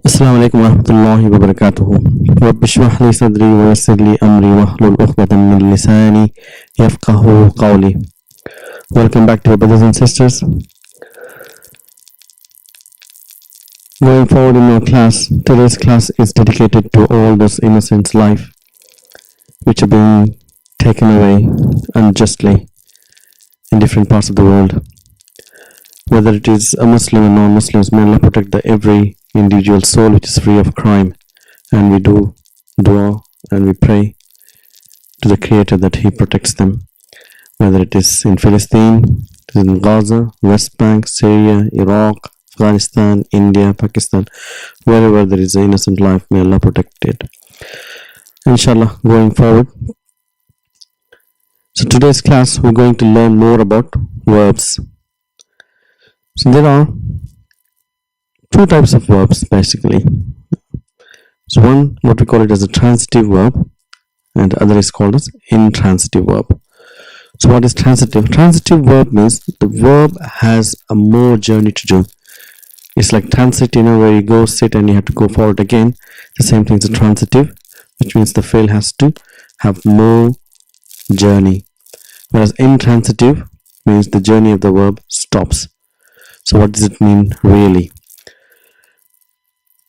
السلام عليكم ورحمة الله وبركاته. رب اشرح لي صدري ويسر لي أمري واحلل عقدة من لساني يفقه قولي. Welcome back to our brothers and sisters. Going forward in our class, today's class is dedicated to all those innocents' life which are being taken away unjustly in different parts of the world. Whether it is a Muslim or non-Muslims, may Allah protect every individual soul which is free of crime, and we do dua and we pray to the Creator that He protects them, whether it is in Palestine, in Gaza, West Bank, Syria, Iraq, Afghanistan, India, Pakistan, wherever there is an innocent life, may Allah protect it. Inshallah, going forward. So today's class we're going to learn more about verbs. So there are two types of verbs basically. So one, what we call it as a transitive verb, and the other is called as intransitive verb. So what is transitive? Transitive verb means the verb has a more journey to do. It's like transit, where you go, sit, and you have to go forward again. The same thing is a transitive, which means the fail has to have more journey. Whereas intransitive means the journey of the verb stops. So what does it mean really?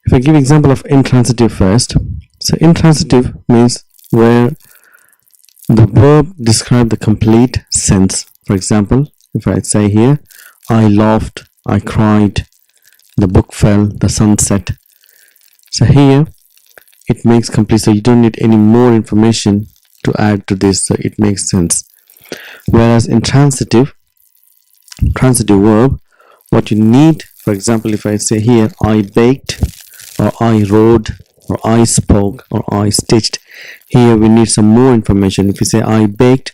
If I give example of intransitive first, so intransitive means where the verb describes the complete sense. For example, if I say here, I laughed, I cried, the book fell, the sun set. So here it makes complete, so you don't need any more information to add to this, so it makes sense. Whereas in transitive verb, what you need, for example, if I say here, I baked, or I rode, or I spoke, or I stitched, here we need some more information. If you say I baked,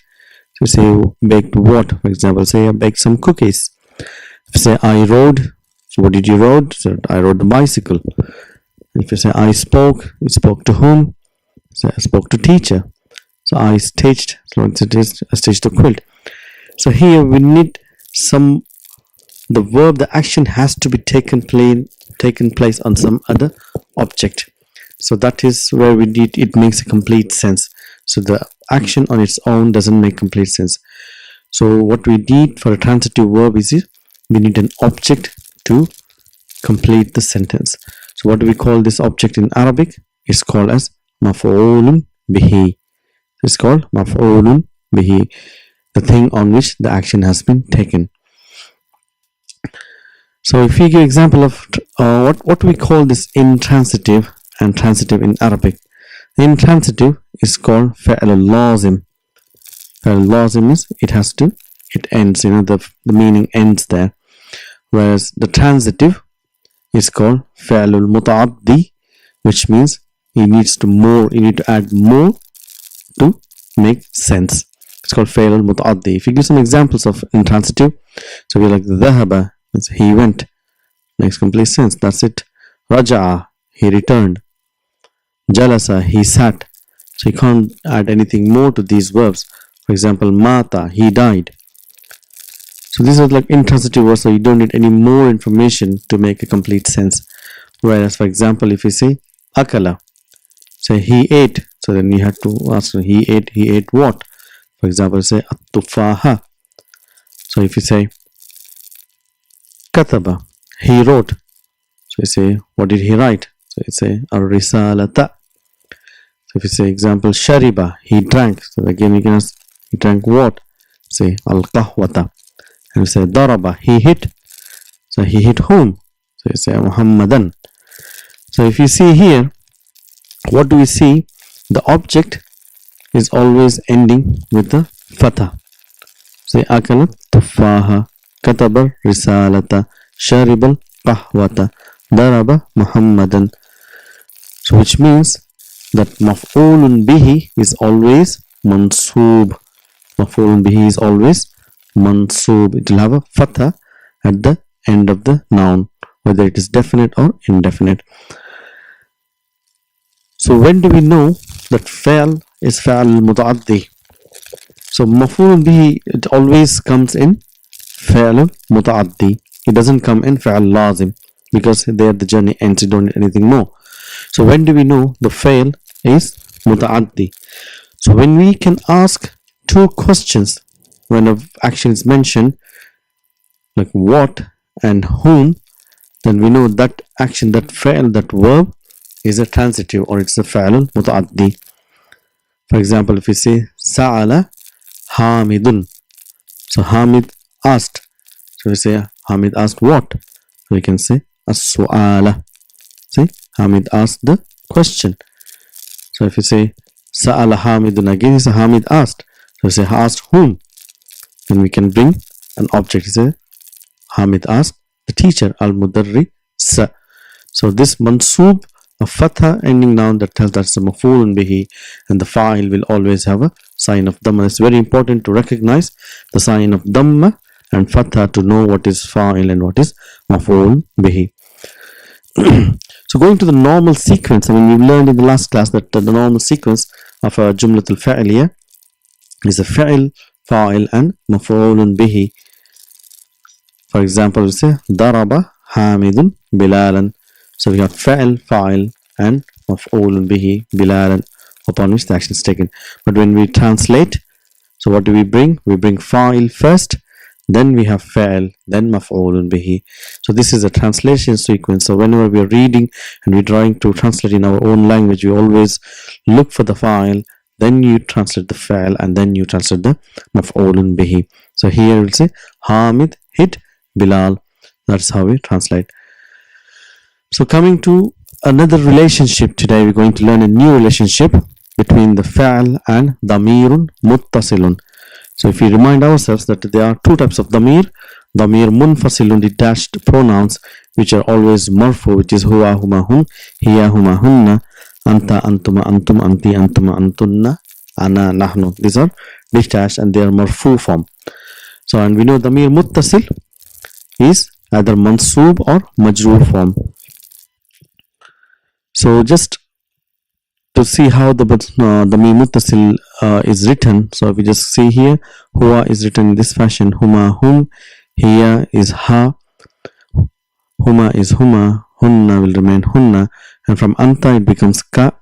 so say baked what? For example, say I baked some cookies. If you say I rode, so what did you rode? So I rode the bicycle. If you say I spoke, you spoke to whom? So I spoke to teacher. So I stitched, so I stitched the quilt. So here we need the verb, the action has to be taken place on some other object. So that is where we need, it makes a complete sense. So the action on its own doesn't make complete sense. So what we need for a transitive verb is we need an object to complete the sentence. So what do we call this object in Arabic? It's called as mafulun bihi. It's called mafulun bihi, the thing on which the action has been taken. So if we give example of what we call this intransitive and transitive in Arabic. Intransitive is called fi'l al-lazim. Fi'l al-lazim means it ends, the meaning ends there. Whereas the transitive is called fi'l al-muta'addi, which means you need to add more to make sense. It's called fi'l al-muta'addi. If you give some examples of intransitive, so we're like dhahaba, he went, makes complete sense, that's it. Raja'a, he returned. Jalasa, he sat. So you can't add anything more to these verbs. For example, mata, he died. So these are like intransitive words, so you don't need any more information to make a complete sense. Whereas, for example, if you say akala, say he ate, so then you have to ask, he ate what? For example, say at-tufaha. So if you say kataba, he wrote, so you say what did he write? So you say ar-risalata. So if you say example shariba, he drank, so again you can ask, he drank what? Say al-qahwata. And you say daraba, he hit, so he hit whom? So you say Muhammadan. So if you see here, what do we see? The object is always ending with the fatha. Say akalat tufaha, kataba risalata, sharibal qahwata, daraba Muhammadan. So which means that maf'ulun bihi is always mansoob. Maf'ulun bihi is always mansoob. It will have a fatha at the end of the noun, whether it is definite or indefinite. So when do we know that fa'al is fa'al muta'addi? So maf'ulun bihi, it always comes in fa'al muta'addi. It doesn't come in fa'al lazim. because there the journey ends, you don't need anything more. So when do we know the fi'l is muta'addi? So when we can ask two questions when an action is mentioned, like what and whom, then we know that action, that fi'l, that verb is a transitive, or it's a fi'l muta'addi. For example, if we say Sa'ala Hamidun, so Hamid asked. So we say Hamid asked what? So we can say as-su'ala. See, Hamid asked the question. So if you say Sa'ala Hamidun, again is Hamid asked. So we say asked whom? Then we can bring an object. We say Hamid asked the teacher, al-mudarris. So this mansoob, a fatha ending noun, that tells that's a mafulun bihi, and the fa'il will always have a sign of dhamma. It's very important to recognize the sign of dhamma and fatha to know what is fa'il and what is mafulun bihi. So going to the normal sequence, I mean, we learned in the last class that the normal sequence of a jumlatul fa'iliyah is a fa'il, fa'il and mafulun bihi. For example, we say daraba Hamidun Bilalan. So we have fa'il, fa'il and maf'ulun bihi, bilalan, upon which the action is taken. But when we translate, so what do we bring? We bring fa'il first, then we have fa'il, then maf'ulun bihi. So this is a translation sequence. So whenever we are reading and we're trying to translate in our own language, we always look for the fa'il, then you translate the fa'il, and then you translate the maf'ulun bihi. So here we'll say Hamid hit Bilal. That's how we translate. So coming to another relationship today, we're going to learn a new relationship between the fa'al and damirun muttasilun. So if we remind ourselves that there are two types of damir munfasilun, detached pronouns, which are always marfu, which is huwa, huma, hum, hiya, huma, hunna, anta, antuma, antum, anti, antuma, antunna, ana, nahnu. These are detached and they are marfu form. So, and we know damir muttasil is either mansoob or majroor form. So just to see how the damir muttasil is written, so if we just see here, huwa is written in this fashion, huma, hum, hiya is ha, huma is huma, hunna will remain hunna, and from anta it becomes ka,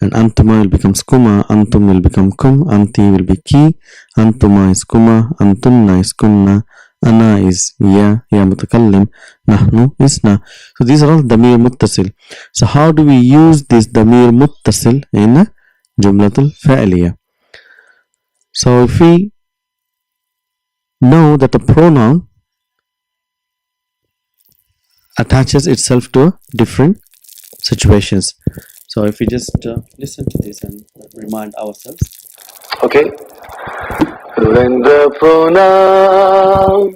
and antuma will become kuma, antum will become kum, anti will be ki, antuma is kuma, antunna is kunna, ana is ya mutakallim, nahnu is na. So these are all damir muttasil. So how do we use this damir muttasil in a jumlatul fa'iliyah? So if we know that a pronoun attaches itself to different situations, so if we just listen to this and remind ourselves. Okay. When the pronoun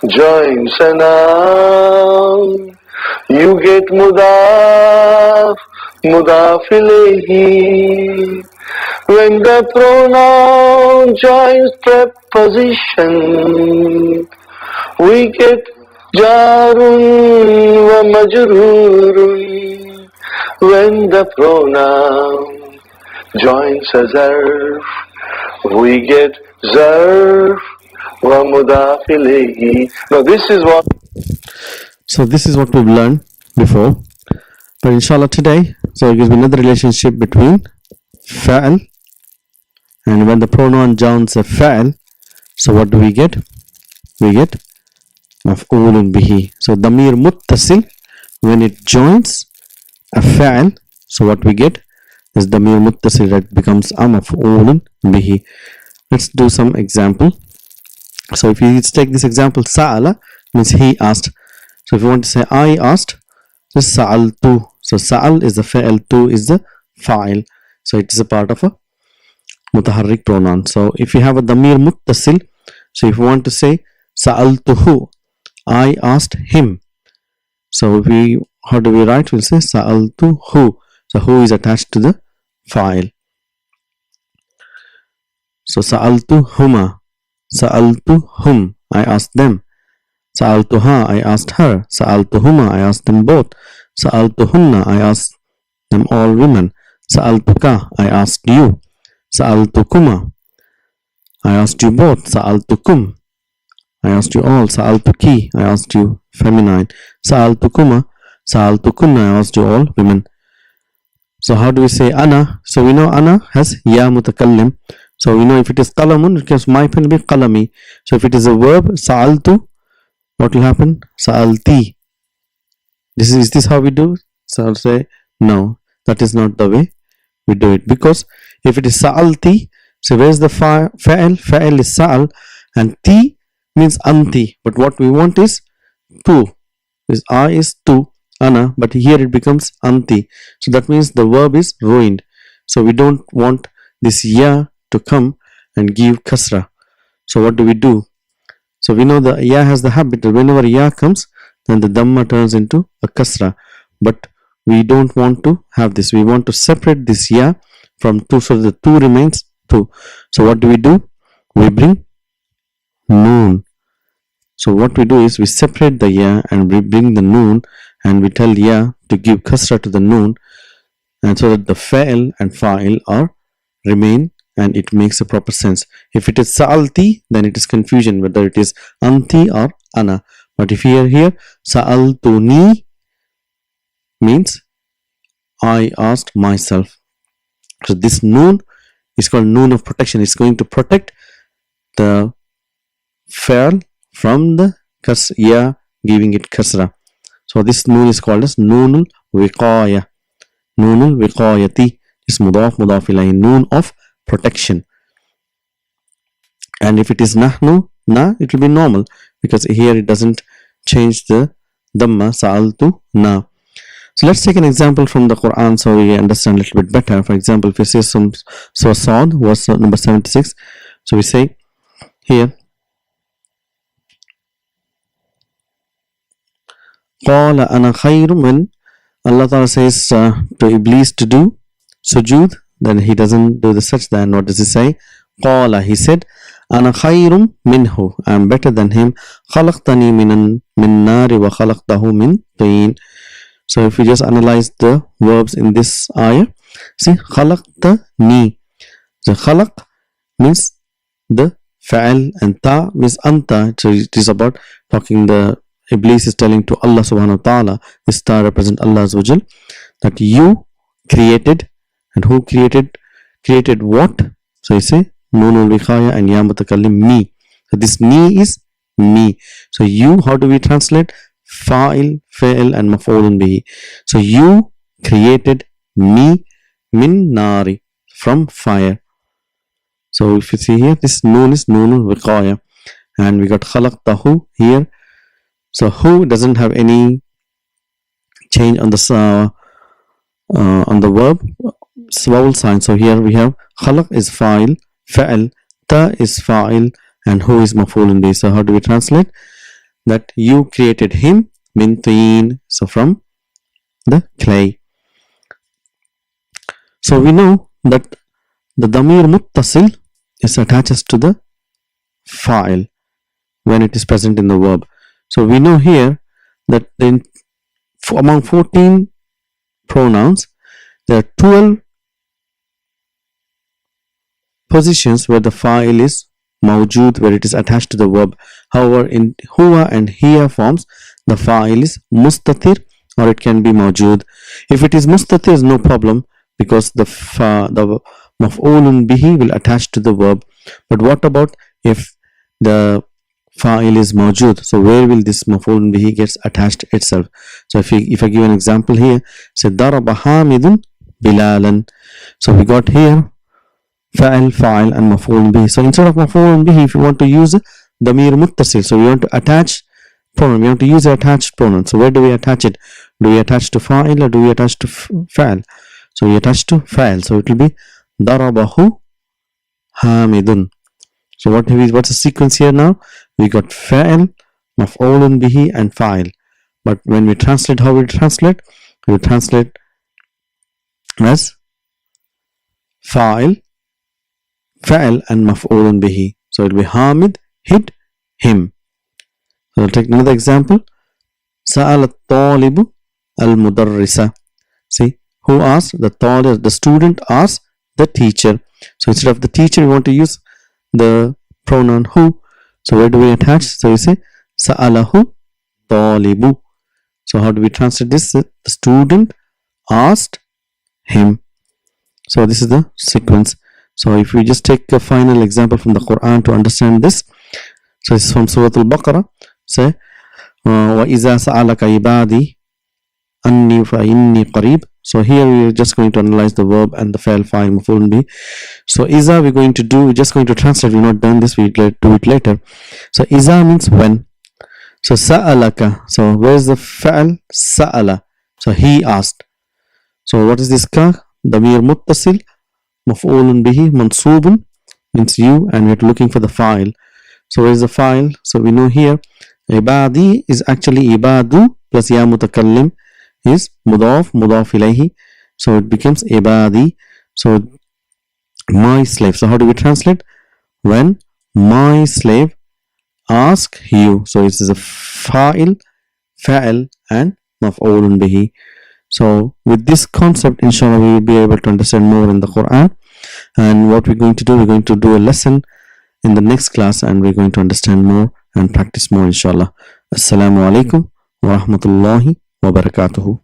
joins a noun, you get mudaf, mudaf ilayhi. When the pronoun joins preposition, we get jarun wa majrurun. When the pronoun joins a zarf, we get zarf wa mudaf ilayhi. Now this is what. So this is what we've learned before, but inshallah today, so it gives me another relationship between fa'al, and when the pronoun joins a fa'al, so what do we get? We get maf'ulun bihi. So damir muttasil, when it joins a fa'al, so what we get is damir muttasil, that becomes a maf'ulun bihi. Let's do some example. So if you take this example, sa'ala means he asked. So if you want to say I asked, so sa'altu. So sa'al is the fa'al, tu is the fa'il. So it is a part of a mutaharrik pronoun. So if you have a damir muttasil, so if you want to say sa'altuhu, I asked him. So how do we write? We'll say sa'altuhu. So who is attached to the fa'il. So sa'altuhuma, sa'altuhum, I asked them. Sa'altuha, I asked her. Sa'altuhuma, I asked them both. Sa'altuhunna, I asked them all women. Sa'altuka, I asked you. Sa'altukuma, I asked you both. Sa'altukum, I asked you all. Sa'altuki, I asked you feminine. Sa'altukuma, Sa'altukunna, I asked you all women. So how do we say ana? So we know ana has ya mutakallim. So we know if it is qalamun, it becomes my pen will be qalami. So if it is a verb, sa'altu, what will happen? Sa'alti. Is this how we do? So I'll say no, that is not the way we do it, because if it is sa'alti, so where's the fa'il? Fa'il is sa'al, and ti means anti, but what we want is tu. Is I is tu, ana, but here it becomes anti, so that means the verb is ruined. So we don't want this ya to come and give kasra. So what do we do? So we know the ya has the habit that whenever ya comes, then the dhamma turns into a kasra, but we don't want to have this. We want to separate this ya from tu, so the tu remains tu. So what do? We bring noon. So what we do is we separate the ya and we bring the noon, and we tell ya to give kasra to the noon, and so that the fa'il and fa'il are remain, and it makes a proper sense. If it is sa'alti, then it is confusion whether it is anti or ana. But if you hear here sa'altuni, means I asked myself. So this noon is called noon of protection. It's going to protect the fa'il from the ya giving it kasra. So this noon is called as noonul wiqaya. Noonul wiqayati is mudaf ilayhi, noon of protection. And if it is nahnu, na, it will be normal, because here it doesn't change the dhamma, sa'altu na. So let's take an example from the Quran so we understand a little bit better. For example, if we say Sa'ad, verse number 76, so we say here Qala ana khayrun, when Allah Ta'ala says to Iblis to do sujood, then he doesn't do the sajda, and what does he say? Qala, he said, ana khayrun minhu, I am better than him. Khalaqtani min nari wa khalaqtahu min tiin. So if we just analyze the verbs in this ayah, see, khalaqtani. So khalaq means the fa'al, and ta means anta. So it is about talking, the Iblis is telling to Allah subhanahu wa ta'ala, this ta represents Allah azza wa jal, that you created, and who created what? So you say nunul wiqaya and ya mutakallim, me. So this ni is me. So you, how do we translate? Fa'il, fa'il and maf'ulun bihi. So you created me min nari, from fire. So if you see here, this noon is noonul wiqaya, and we got khalaqtahu here. So who doesn't have any change on the verb vowel sign. So here we have khalaq is fa'il, fa'al, ta is fa'il, and who is maf'ulun bihi. So how do we translate? That you created him min tiin, so from the clay. So we know that the damir muttasil is attached to the fa'il when it is present in the verb. So we know here that among 14 pronouns, there are 12 positions where the fa'il is mawjood, where it is attached to the verb. However, in huwa and hiya forms, the fa'il is mustatir, or it can be mawjood. If it is mustatir, no problem, because the maf'ulun bihi will attach to the verb. But what about if the fa'il is mawjood? So where will this maf'ulun bihi gets attached itself? So if I give an example here, say daraba hamidun bilalan. So we got here fa'il, fa'il and maf'ulun bihi. So instead of maf'ulun bihi, if you want to use damir muttasil, so we want to attach pronoun, we want to use the attached pronoun. So where do we attach it? Do we attach to fa'il or do we attach to fa'il? So we attach to fa'il. So it will be darabahu hamidun. So what's the sequence here now? We got fa'il, maf'ulun bihi and fa'il. But when we translate, how we translate? We translate as fa'il, fa'il and maf'ulun bihi. So it will be Hamid hit him. So I'll take another example. Sa'al al-talibu al-mudarrisa. See, who asked? The student asked the teacher. So instead of the teacher, we want to use the pronoun who. So where do we attach? So we say Sa'alahu talibu. So how do we translate this? The student asked him. So this is the sequence. So if we just take a final example from the Quran to understand this. So this is from Surah Al-Baqarah. Say, وَإِذَا سَأَلَكَ عِبَادِي أَنِّي فَإِنِّي قَرِيبٌ. So here we are just going to analyze the verb and the fa'il, fa'il, maf'ulun bihi. So iza we're just going to translate. We're not done this, we'll do it later. So iza means when. So sa'alaka. So where's the fa'il? Sa'ala. So he asked. So what is this ka? Damir muttasil. Maf'ulun bihi. Mansubun means you, and we're looking for the fa'il. So where's the fa'il? So we know here ibadi is actually ibadu plus ya mutakallim is mudaf ilayhi. So it becomes ibadi. So my slave. So how do we translate? When my slave ask you. So it is a fa'il, and maf'ulun bihi. So with this concept, inshallah, we will be able to understand more in the Quran. And what we're going to do a lesson in the next class, and we're going to understand more and practice more, inshallah. Assalamu alaikum wa rahmatullahi wa barakatuhu.